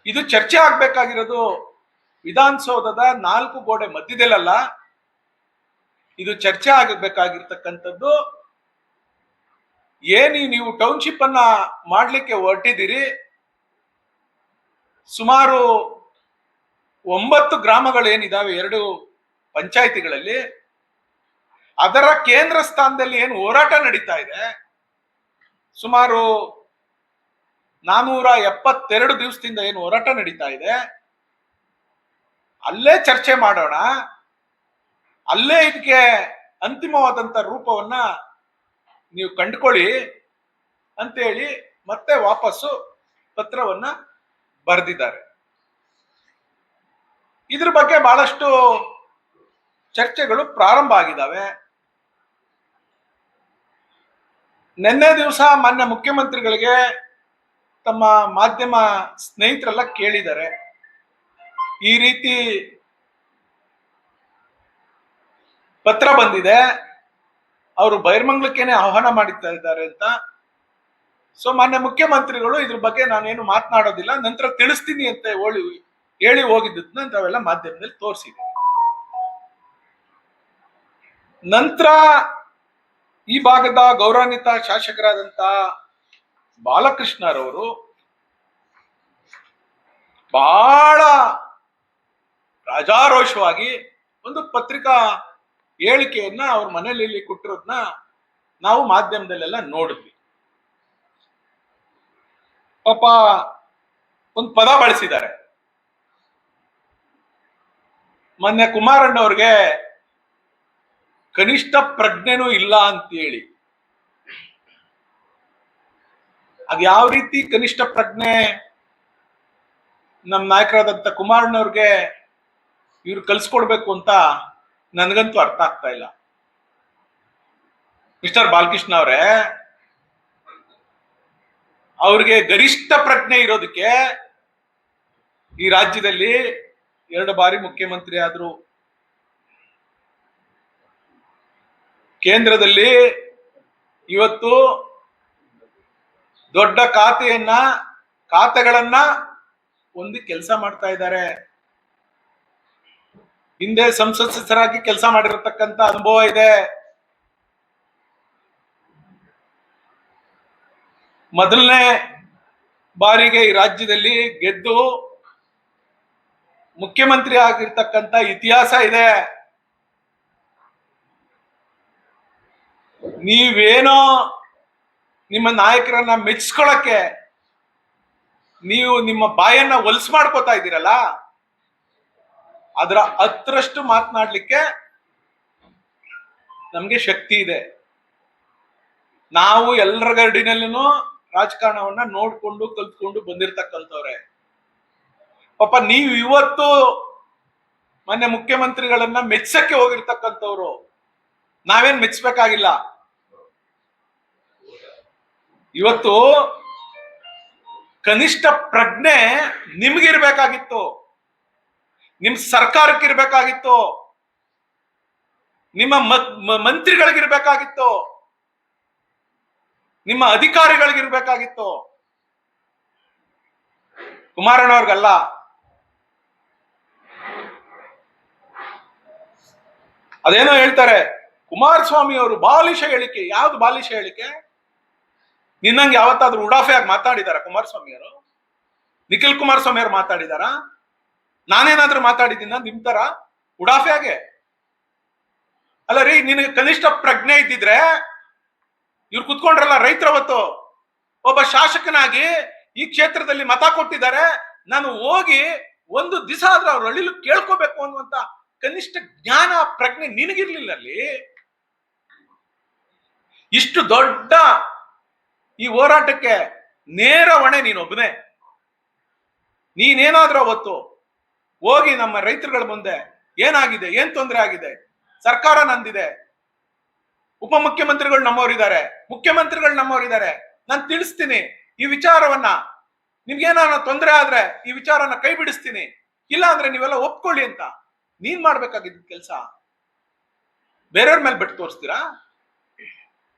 ಇದು ಚರ್ಚೆ ಆಗ್ಬೇಕಾಗಿರೋದು ವಿಧಾನಸೌಧದ 4 ಗೋಡೆ ಮಧ್ಯದಲ್ಲ. ಇದು ಚರ್ಚೆ ಆಗಬೇಕಾಗಿರ್ತಕ್ಕಂಥದ್ದು ನೀವು ಟೌನ್ಶಿಪ್ ಅನ್ನ ಮಾಡ್ಲಿಕ್ಕೆ ಹೊರಟಿದ್ದೀರಿ. ಸುಮಾರು 9 ಗ್ರಾಮಗಳೇನಿದಾವೆ 2 ಪಂಚಾಯಿತಿಗಳಲ್ಲಿ, ಅದರ ಕೇಂದ್ರ ಸ್ಥಾನದಲ್ಲಿ ಏನು ಹೋರಾಟ ನಡೀತಾ ಇದೆ, ಸುಮಾರು 472 ದಿವಸದಿಂದ ಏನು ಹೋರಾಟ ನಡೀತಾ ಇದೆ, ಅಲ್ಲೇ ಚರ್ಚೆ ಮಾಡೋಣ, ಅಲ್ಲೇ ಇದಕ್ಕೆ ಅಂತಿಮವಾದಂತ ರೂಪವನ್ನ ನೀವು ಕಂಡುಕೊಳ್ಳಿ ಅಂತೇಳಿ ಮತ್ತೆ ವಾಪಸ್ಸು ಪತ್ರವನ್ನ ಬರೆದಿದ್ದಾರೆ. ಇದ್ರ ಬಗ್ಗೆ ಬಹಳಷ್ಟು ಚರ್ಚೆಗಳು ಪ್ರಾರಂಭ ಆಗಿದ್ದಾವೆ. ನಿನ್ನೆ ದಿವಸ ಮಾನ್ಯ ಮುಖ್ಯಮಂತ್ರಿಗಳಿಗೆ ತಮ್ಮ ಮಾಧ್ಯಮ ಸ್ನೇಹಿತರೆಲ್ಲ ಕೇಳಿದ್ದಾರೆ, ಈ ರೀತಿ ಪತ್ರ ಬಂದಿದೆ, ಅವರು ಬೈರ್ಮಂಗ್ಲಕ್ಕೇನೆ ಆಹ್ವಾನ ಮಾಡುತ್ತಾ ಇದ್ದಾರೆ ಅಂತ. ಸೊ ಮಾನ್ಯ ಮುಖ್ಯಮಂತ್ರಿಗಳು ಇದ್ರ ಬಗ್ಗೆ ನಾನೇನು ಮಾತನಾಡೋದಿಲ್ಲ, ನಂತರ ತಿಳಿಸ್ತೀನಿ ಅಂತ ಹೇಳಿ ಹೋಗಿದ್ದನ್ನ ನಾವೆಲ್ಲ ಮಾಧ್ಯಮದಲ್ಲಿ ತೋರಿಸಿದ್ವಿ. ನಂತರ ಈ ಭಾಗದ ಗೌರವಾನ್ವಿತ ಶಾಸಕರಾದಂತ ಬಾಲಕೃಷ್ಣರವರು ಬಹಳ ರಾಜಾರೋಷವಾಗಿ ಒಂದು ಪತ್ರಿಕಾ ಹೇಳಿಕೆಯನ್ನ ಅವ್ರ ಮನೆಯಲ್ಲಿ ಕೊಟ್ಟಿರೋದನ್ನ ನಾವು ಮಾಧ್ಯಮದಲ್ಲೆಲ್ಲ ನೋಡಿದ್ವಿ. ಪಾಪ ಒಂದು ಪದ ಬಳಸಿದ್ದಾರೆ, ಮೊನ್ನೆ ಕುಮಾರಣ್ಣವ್ರಿಗೆ ಕನಿಷ್ಠ ಪ್ರಜ್ಞೆನೂ ಇಲ್ಲ ಅಂತೇಳಿ. ಅದ್ ಯಾವ ರೀತಿ ಕನಿಷ್ಠ ಪ್ರಜ್ಞೆ ನಮ್ಮ ನಾಯಕರಾದಂತ ಕುಮಾರಣ್ಣವ್ರಿಗೆ ಇವ್ರು ಕಲ್ಸ್ಕೊಡ್ಬೇಕು ಅಂತ ನನ್ಗಂತೂ ಅರ್ಥ ಆಗ್ತಾ ಇಲ್ಲ. ಮಿಸ್ಟರ್ ಬಾಲಕೃಷ್ಣ ಅವರೇ, ಅವ್ರಿಗೆ ಗರಿಷ್ಠ ಪ್ರಜ್ಞೆ ಇರೋದಕ್ಕೆ ಈ ರಾಜ್ಯದಲ್ಲಿ 2 ಬಾರಿ ಮುಖ್ಯಮಂತ್ರಿ ಆದ್ರು, ಕೇಂದ್ರದಲ್ಲಿ ಇವತ್ತು ದೊಡ್ಡ ಖಾತೆಗಳನ್ನ ಒಂದು ಕೆಲಸ ಮಾಡ್ತಾ ಇದ್ದಾರೆ. ಹಿಂದೆ ಸಂಸತ್ ಸದಸ್ಯರಾಗಿ ಕೆಲಸ ಮಾಡಿರತಕ್ಕಂತ ಅನುಭವ ಇದೆ. ಮೊದಲನೇ ಬಾರಿಗೆ ಈ ರಾಜ್ಯದಲ್ಲಿ ಗೆದ್ದು ಮುಖ್ಯಮಂತ್ರಿ ಆಗಿರ್ತಕ್ಕಂಥ ಇತಿಹಾಸ ಇದೆ. ನೀವೇನೋ ನಿಮ್ಮ ನಾಯಕರನ್ನ ಮೆಚ್ಚಿಸ್ಕೊಳಕ್ಕೆ ನೀವು ನಿಮ್ಮ ಬಾಯನ್ನ ಹೊಲ್ಸ್ ಮಾಡ್ಕೋತಾ ಇದ್ದೀರಲ್ಲ, ಅದರ 10ರಷ್ಟು ಮಾತನಾಡ್ಲಿಕ್ಕೆ ನಮ್ಗೆ ಶಕ್ತಿ ಇದೆ. ನಾವು ಎಲ್ಲರ ಗರಡಿನಲ್ಲೂ ರಾಜಕಾರಣವನ್ನ ನೋಡ್ಕೊಂಡು ಕಲ್ತ್ಕೊಂಡು ಬಂದಿರತಕ್ಕಂಥವ್ರೆ. ಪಾಪ ನೀವು ಇವತ್ತು ಮೊನ್ನೆ ಮುಖ್ಯಮಂತ್ರಿಗಳನ್ನ ಮೆಚ್ಚಕ್ಕೆ ಹೋಗಿರ್ತಕ್ಕಂಥವ್ರು, ನಾವೇನ್ ಮೆಚ್ಚಬೇಕಾಗಿಲ್ಲ. ಇವತ್ತು ಕನಿಷ್ಠ ಪ್ರಜ್ಞೆ ನಿಮ್ಗಿರ್ಬೇಕಾಗಿತ್ತು, ನಿಮ್ ಸರ್ಕಾರಕ್ಕಿರ್ಬೇಕಾಗಿತ್ತು, ನಿಮ್ಮ ಮಂತ್ರಿಗಳಿಗಿರ್ಬೇಕಾಗಿತ್ತು, ನಿಮ್ಮ ಅಧಿಕಾರಿಗಳಿಗಿರ್ಬೇಕಾಗಿತ್ತು, ಕುಮಾರಣ್ಣವ್ರಿಗಲ್ಲ. ಅದೇನೋ ಹೇಳ್ತಾರೆ ಕುಮಾರಸ್ವಾಮಿ ಅವರು ಬಾಲಿಶ ಹೇಳಿಕೆ. ಯಾವ್ದು ಬಾಲಿಶ ಹೇಳಿಕೆ? ನಿನ್ನಂಗೆ ಯಾವತ್ತಾದ್ರೂ ಉಡಾಫೆ ಆಗಿ ಮಾತಾಡಿದಾರ ಕುಮಾರಸ್ವಾಮಿ ಅವರು? ನಿಖಿಲ್ ಕುಮಾರಸ್ವಾಮಿ ಅವರು ಮಾತಾಡಿದಾರ? ನಾನೇನಾದ್ರೂ ಮಾತಾಡಿದ್ದೀನ ನಿಮ್ ತರ ಉಡಾಫೆ ಆಗೆ? ಅಲ್ಲ ರೀ, ನಿನಗೆ ಕನಿಷ್ಠ ಪ್ರಜ್ಞೆ ಇದ್ದಿದ್ರೆ ಇವ್ರು ಕುತ್ಕೊಂಡ್ರಲ್ಲ ರೈತರವತ್ತು, ಒಬ್ಬ ಶಾಸಕನಾಗಿ ಈ ಕ್ಷೇತ್ರದಲ್ಲಿ ಮತ ಕೊಟ್ಟಿದ್ದಾರೆ, ನಾನು ಹೋಗಿ ಒಂದು ದಿವಸ ಆದ್ರೂ ಅವ್ರು ಅಳಿಲು ಕೇಳ್ಕೋಬೇಕು ಅನ್ನುವಂತ ಕನಿಷ್ಠ ಜ್ಞಾನ ಪ್ರಜ್ಞೆ ನಿನಗಿರ್ಲಿಲ್ಲ. ಅಲ್ಲಿ ಇಷ್ಟು ದೊಡ್ಡ ಈ ಹೋರಾಟಕ್ಕೆ ನೇರ ಹೊಣೆ ನೀನೊಬ್ಬನೇ. ನೀನೇನಾದ್ರೂ ಅವತ್ತು ಹೋಗಿ ನಮ್ಮ ರೈತರುಗಳ ಮುಂದೆ ಏನಾಗಿದೆ, ಏನ್ ತೊಂದರೆ ಆಗಿದೆ, ಸರ್ಕಾರ ನಂದಿದೆ, ಉಪಮುಖ್ಯಮಂತ್ರಿಗಳು ನಮ್ಮವರಿದ್ದಾರೆ, ಮುಖ್ಯಮಂತ್ರಿಗಳು ನಮ್ಮವರಿದ್ದಾರೆ, ನಾನು ತಿಳಿಸ್ತೀನಿ ಈ ವಿಚಾರವನ್ನ, ನಿಮ್ಗೇನಾನ ತೊಂದರೆ ಆದ್ರೆ ಈ ವಿಚಾರನ ಕೈ ಬಿಡಿಸ್ತೀನಿ, ಇಲ್ಲ ಅಂದ್ರೆ ನೀವೆಲ್ಲ ಒಪ್ಕೊಳ್ಳಿ ಅಂತ ನೀನ್ ಮಾಡ್ಬೇಕಾಗಿದ್ದ ಕೆಲಸ ಬೇರೆಯವ್ರ ಮೇಲೆ ಬಿಟ್ಟು ತೋರಿಸ್ತೀರಾ?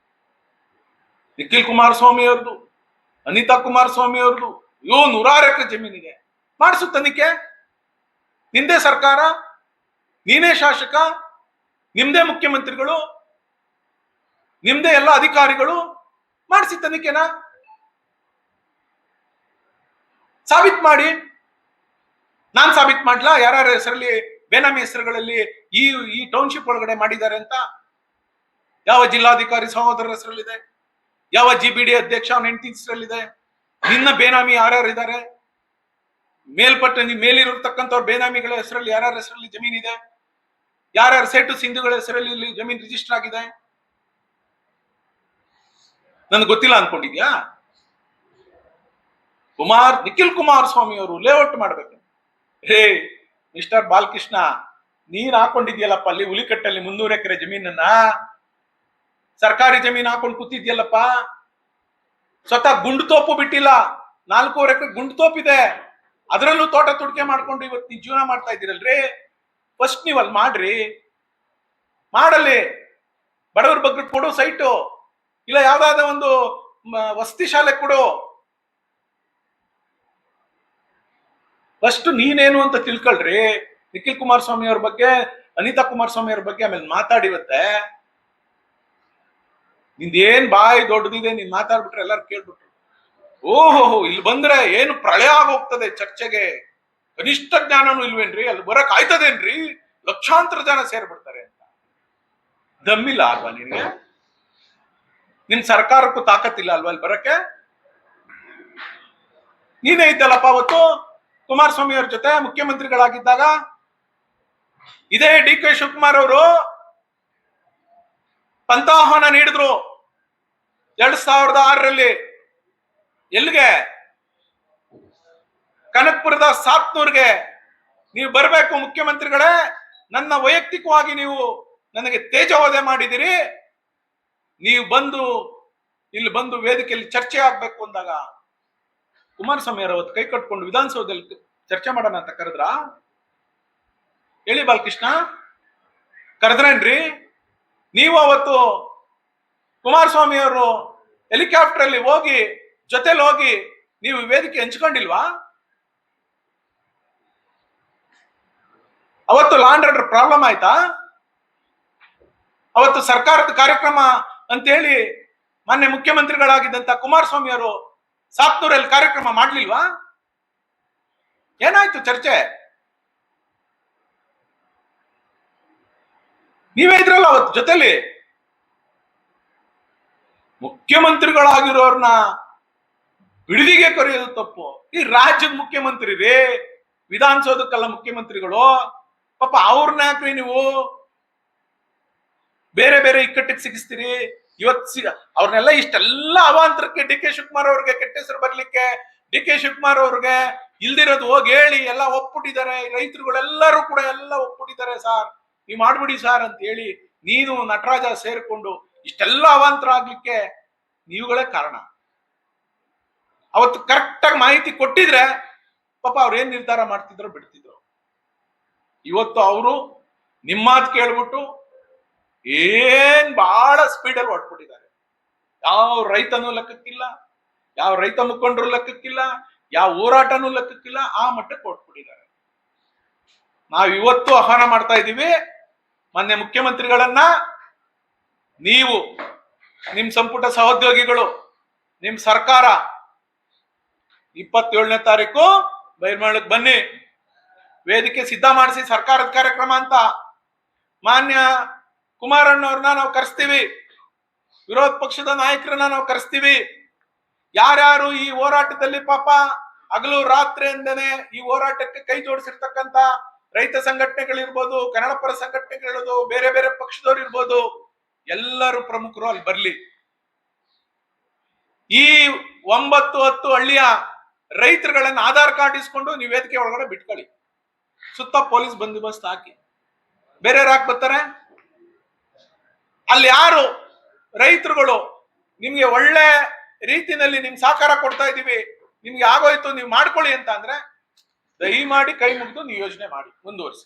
ನಿಖಿಲ್ ಕುಮಾರಸ್ವಾಮಿ ಅವ್ರದ್ದು, ಅನಿತಾ ಕುಮಾರಸ್ವಾಮಿ ಅವ್ರದ್ದು 100 ಎಕರೆ ಜಮೀನಿದೆ. ಮಾಡಿಸು ತನಿಖೆ. ನಿಂದೇ ಸರ್ಕಾರ, ನೀನೇ ಶಾಸಕ, ನಿಮ್ದೇ ಮುಖ್ಯಮಂತ್ರಿಗಳು, ನಿಮ್ದೇ ಎಲ್ಲ ಅಧಿಕಾರಿಗಳು, ಮಾಡಿಸಿ ತನಿಖೆನ ಸಾಬೀತ್ ಮಾಡಿ. ನಾನ್ ಸಾಬೀತ್ ಮಾಡ್ಲಾ ಯಾರ್ಯಾರ ಹೆಸರಲ್ಲಿ ಬೇನಾಮಿ ಹೆಸರುಗಳಲ್ಲಿ ಈ ಟೌನ್ಶಿಪ್ ಒಳಗಡೆ ಮಾಡಿದ್ದಾರೆ ಅಂತ? ಯಾವ ಜಿಲ್ಲಾಧಿಕಾರಿ ಸಹೋದರರ ಹೆಸರಲ್ಲಿದೆ? ಯಾವ GBD ಅಧ್ಯಕ್ಷ ಅವನ ಹೆಂಡತಿ ಹೆಸರಲ್ಲಿದೆ? ನಿನ್ನ ಬೇನಾಮಿ ಯಾರ್ಯಾರು ಇದ್ದಾರೆ? ಮೇಲಿರತಕ್ಕಂಥವ್ರ ಬೇನಾಮಿಗಳ ಹೆಸರಲ್ಲಿ ಯಾರ್ಯಾರ ಹೆಸರಲ್ಲಿ ಜಮೀನ್ ಇದೆ? ಯಾರ್ಯಾರ ಸೇಟು ಸಿಂಧುಗಳ ಹೆಸರಲ್ಲಿ ಜಮೀನ್ ರಿಜಿಸ್ಟರ್ ಆಗಿದೆ? ನನ್ಗೆ ಗೊತ್ತಿಲ್ಲ ಅನ್ಕೊಂಡಿದ್ಯಾ? ನಿಖಿಲ್ ಕುಮಾರಸ್ವಾಮಿ ಅವರು ಲೇಔಟ್ ಮಾಡ್ಬೇಕು. ಹೇ ಮಿಸ್ಟರ್ ಬಾಲಕೃಷ್ಣ, ನೀನ್ ಹಾಕೊಂಡಿದ್ಯಲ್ಲಪ್ಪ ಅಲ್ಲಿ ಹುಲಿಕಟ್ಟಲ್ಲಿ 300 ಎಕರೆ ಜಮೀನನ್ನ, ಸರ್ಕಾರಿ ಜಮೀನ್ ಹಾಕೊಂಡು ಕೂತಿದ್ಯಲ್ಲಪ್ಪ. ಸ್ವತಃ ಗುಂಡು ತೋಪು ಬಿಟ್ಟಿಲ್ಲ, 4.5 ಎಕರೆ ಗುಂಡು ತೋಪಿದೆ, ಅದರಲ್ಲೂ ತೋಟ ತುಡಿಕೆ ಮಾಡ್ಕೊಂಡು ಇವತ್ತು ನೀವು ಜೀವನ ಮಾಡ್ತಾ ಇದ್ದೀರಲ್ರಿ. ಫಸ್ಟ್ ನೀವು ಅಲ್ಲಿ ಮಾಡ್ರಿ, ಮಾಡಲ್ಲಿ ಬಡವ್ರ ಬಗ್ಗೆ ಕೊಡು ಸೈಟು, ಇಲ್ಲ ಯಾವ್ದಾದ ಒಂದು ವಸತಿ ಶಾಲೆ ಕೊಡು. ಫಸ್ಟ್ ನೀನೇನು ಅಂತ ತಿಳ್ಕೊಳ್ರಿ. ನಿಖಿಲ್ ಕುಮಾರಸ್ವಾಮಿ ಅವ್ರ ಬಗ್ಗೆ, ಅನಿತಾ ಕುಮಾರಸ್ವಾಮಿ ಅವ್ರ ಬಗ್ಗೆ ಆಮೇಲೆ ಮಾತಾಡಿರುತ್ತೆ. ನಿಂದೇನ್ ಬಾಯಿ ದೊಡ್ಡದಿದೆ, ನೀನ್ ಮಾತಾಡ್ಬಿಟ್ರೆ ಎಲ್ಲಾರು ಕೇಳ್ಬಿಟ್ರು, ಓಹೋ ಇಲ್ಲಿ ಬಂದ್ರೆ ಏನು ಪ್ರಳಯ ಆಗೋಗ್ತದೆ ಚರ್ಚೆಗೆ, ಕನಿಷ್ಠ ಜ್ಞಾನನೂ ಇಲ್ವೇನ್ರಿ, ಅಲ್ಲಿ ಬರಕ್ ಆಯ್ತದೇನ್ರಿ, ಲಕ್ಷಾಂತರ ಜನ ಸೇರ್ಬಿಡ್ತಾರೆ ಅಂತ. ದಮ್ಮಿಲ್ಲ ಅಲ್ವಾ ನಿನ್ಗೆ? ನಿನ್ ಸರ್ಕಾರಕ್ಕೂ ತಾಕತ್ತಿಲ್ಲ ಅಲ್ವಾ ಅಲ್ಲಿ ಬರಕ್ಕೆ? ನೀನೇ ಇದ್ದಲ್ಲಪ್ಪ ಅವತ್ತು ಕುಮಾರಸ್ವಾಮಿ ಅವ್ರ ಜೊತೆ ಮುಖ್ಯಮಂತ್ರಿಗಳಾಗಿದ್ದಾಗ. ಇದೇ DK ಶಿವಕುಮಾರ್ ಅವರು ಪಂಥಾಹ್ವಾನ ನೀಡಿದ್ರು 2006ರಲ್ಲಿ. ಎಲ್ಲಿಗೆ? ಕನಕಪುರದ ಸಾತ್ನೂರ್ಗೆ. ನೀವು ಬರಬೇಕು ಮುಖ್ಯಮಂತ್ರಿಗಳೇ, ನನ್ನ ವೈಯಕ್ತಿಕವಾಗಿ ನೀವು ನನಗೆ ತೇಜೋವಧೆ ಮಾಡಿದಿರಿ, ನೀವು ಇಲ್ಲಿ ಬಂದು ವೇದಿಕೆಯಲ್ಲಿ ಚರ್ಚೆ ಆಗ್ಬೇಕು ಅಂದಾಗ ಕುಮಾರಸ್ವಾಮಿ ಅವರು ಅವತ್ತು ಕೈ ಕಟ್ಕೊಂಡು ವಿಧಾನಸೌಧದಲ್ಲಿ ಚರ್ಚೆ ಮಾಡೋಣ ಅಂತ ಕರೆದ್ರ? ಹೇಳಿ ಬಾಲಕೃಷ್ಣ, ಕರೆದ್ರೇನ್ರಿ? ನೀವು ಅವತ್ತು ಕುಮಾರಸ್ವಾಮಿ ಅವರು ಹೆಲಿಕಾಪ್ಟರ್ ಅಲ್ಲಿ ಹೋಗಿ ಜೊತೆಲಿ ಹೋಗಿ ನೀವು ವೇದಿಕೆ ಹಂಚ್ಕೊಂಡಿಲ್ವಾ? ಅವತ್ತು ಲಾ ಅಂಡ್ ಆರ್ಡರ್ ಪ್ರಾಬ್ಲಮ್ ಆಯ್ತಾ? ಅವತ್ತು ಸರ್ಕಾರದ ಕಾರ್ಯಕ್ರಮ ಅಂತೇಳಿ ಮಾನ್ಯ ಮುಖ್ಯಮಂತ್ರಿಗಳಾಗಿದ್ದಂತ ಕುಮಾರಸ್ವಾಮಿ ಅವರು ಸಾತ್ನೂರಲ್ಲಿ ಕಾರ್ಯಕ್ರಮ ಮಾಡ್ಲಿಲ್ವಾ? ಏನಾಯ್ತು ಚರ್ಚೆ? ನೀವೇ ಇದ್ರಲ್ಲ ಅವತ್ತು ಜೊತೆಲಿ. ಮುಖ್ಯಮಂತ್ರಿಗಳಾಗಿರೋರ್ನ ಬಿಡದಿಗೆ ಕರೆಯೋದು ತಪ್ಪು. ಈ ರಾಜ್ಯದ ಮುಖ್ಯಮಂತ್ರಿ ರೇ, ವಿಧಾನಸೌಧಕ್ಕಲ್ಲ ಮುಖ್ಯಮಂತ್ರಿಗಳು. ಪಾಪ ಅವ್ರನ್ನ ಯಾಕ್ರಿ ನೀವು ಬೇರೆ ಬೇರೆ ಇಕ್ಕಟ್ಟಿಗೆ ಸಿಗಿಸ್ತೀರಿ? ಅವ್ರನ್ನೆಲ್ಲ ಇಷ್ಟೆಲ್ಲ ಅವಾಂತರಕ್ಕೆ DK ಶಿವಕುಮಾರ್ ಅವ್ರಿಗೆ ಕೆಟ್ಟ ಹೆಸರು ಬರ್ಲಿಕ್ಕೆ, DK ಶಿವಕುಮಾರ್ ಅವ್ರಿಗೆ ಇಲ್ದಿರೋದು ಹೋಗಿ ಹೇಳಿ ಎಲ್ಲ ಒಪ್ಪಿಟ್ಟಿದ್ದಾರೆ. ರೈತರುಗಳೆಲ್ಲರೂ ಕೂಡ ಎಲ್ಲ ಒಪ್ಪಿಟ್ಟಿದ್ದಾರೆ, ಸಾರ್ ನೀವು ಮಾಡ್ಬಿಡಿ ಸಾರ್ ಅಂತ ಹೇಳಿ ನೀನು ನಟರಾಜ ಸೇರ್ಕೊಂಡು ಇಷ್ಟೆಲ್ಲ ಅವಾಂತರ ಆಗ್ಲಿಕ್ಕೆ ನೀವುಗಳೇ ಕಾರಣ. ಅವತ್ತು ಕರೆಕ್ಟ್ ಆಗಿ ಮಾಹಿತಿ ಕೊಟ್ಟಿದ್ರೆ ಪಾಪ ಅವ್ರು ಏನ್ ನಿರ್ಧಾರ ಮಾಡ್ತಿದ್ರು ಬಿಡ್ತಿದ್ರು. ಇವತ್ತು ಅವರು ನಿಮ್ಮ ಮಾತು ಕೇಳ್ಬಿಟ್ಟು ಏನ್ ಬಹಳ ಸ್ಪೀಡಲ್ಲಿ ಹೊಡ್ಬಿಟ್ಟಿದ್ದಾರೆ. ಯಾವ ರೈತನೂ ಲೆಕ್ಕಕ್ಕಿಲ್ಲ, ಯಾವ ರೈತ ಮುಖಂಡರು ಲೆಕ್ಕಕ್ಕಿಲ್ಲ, ಯಾವ ಹೋರಾಟನೂ ಲೆಕ್ಕಕ್ಕಿಲ್ಲ, ಆ ಮಟ್ಟಕ್ಕೆ ಹೊಡ್ಬಿಟ್ಟಿದ್ದಾರೆ. ನಾವ್ ಇವತ್ತು ಆಹ್ವಾನ ಮಾಡ್ತಾ ಇದ್ದೀವಿ ಮಾನ್ಯ ಮುಖ್ಯಮಂತ್ರಿಗಳನ್ನ, ನೀವು ನಿಮ್ ಸಂಪುಟ ಸಹೋದ್ಯೋಗಿಗಳು, ನಿಮ್ ಸರ್ಕಾರ 27ನೇ ತಾರೀಕು ಬೈರ್ಮಾಳಕ್ಕೆ ಬನ್ನಿ, ವೇದಿಕೆ ಸಿದ್ಧ ಮಾಡಿಸಿ ಸರ್ಕಾರದ ಕಾರ್ಯಕ್ರಮ ಅಂತ. ಮಾನ್ಯ ಕುಮಾರಣ್ಣವ್ರನ್ನ ನಾವು ಕರೆಸ್ತೀವಿ, ವಿರೋಧ ಪಕ್ಷದ ನಾಯಕರನ್ನ ನಾವು ಕರೆಸ್ತೀವಿ. ಯಾರ್ಯಾರು ಈ ಹೋರಾಟದಲ್ಲಿ ಪಾಪ ಹಗಲು ರಾತ್ರಿ ಎಂದನೆ ಈ ಹೋರಾಟಕ್ಕೆ ಕೈ ಜೋಡಿಸಿರ್ತಕ್ಕಂತ ರೈತ ಸಂಘಟನೆಗಳಿರ್ಬೋದು, ಕನ್ನಡ ಪರ ಸಂಘಟನೆಗಳಿರ್ಬೋದು, ಬೇರೆ ಬೇರೆ ಪಕ್ಷದವ್ರು ಇರ್ಬೋದು, ಎಲ್ಲರೂ ಪ್ರಮುಖರು ಅಲ್ಲಿ ಬರ್ಲಿ. ಈ 9-10 ಹಳ್ಳಿಯ ರೈತರುಗಳನ್ನ ಆಧಾರ್ ಕಾರ್ಡ್ ಇಸ್ಕೊಂಡು ನೀವು ವೇದಿಕೆ ಒಳಗಡೆ ಬಿಟ್ಕೊಳ್ಳಿ. ಸುತ್ತ ಪೊಲೀಸ್ ಬಂದೋಬಸ್ತ್ ಹಾಕಿ. ಬೇರೆ ಯಾಕೆ ಬರ್ತಾರೆ? ಅಲ್ಲಿ ಯಾರು ರೈತರುಗಳು ನಿಮ್ಗೆ ಒಳ್ಳೆ ರೀತಿನಲ್ಲಿ ನಿಮ್ ಸಹಕಾರ ಕೊಡ್ತಾ ಇದೀವಿ, ನಿಮ್ಗೆ ಆಗೋಯ್ತು ನೀವು ಮಾಡ್ಕೊಳ್ಳಿ ಅಂತ ಅಂದ್ರೆ ದಯಮಾಡಿ ಕೈ ಮುಗಿದು ನೀವು ಯೋಚನೆ ಮಾಡಿ ಮುಂದುವರಿಸಿ.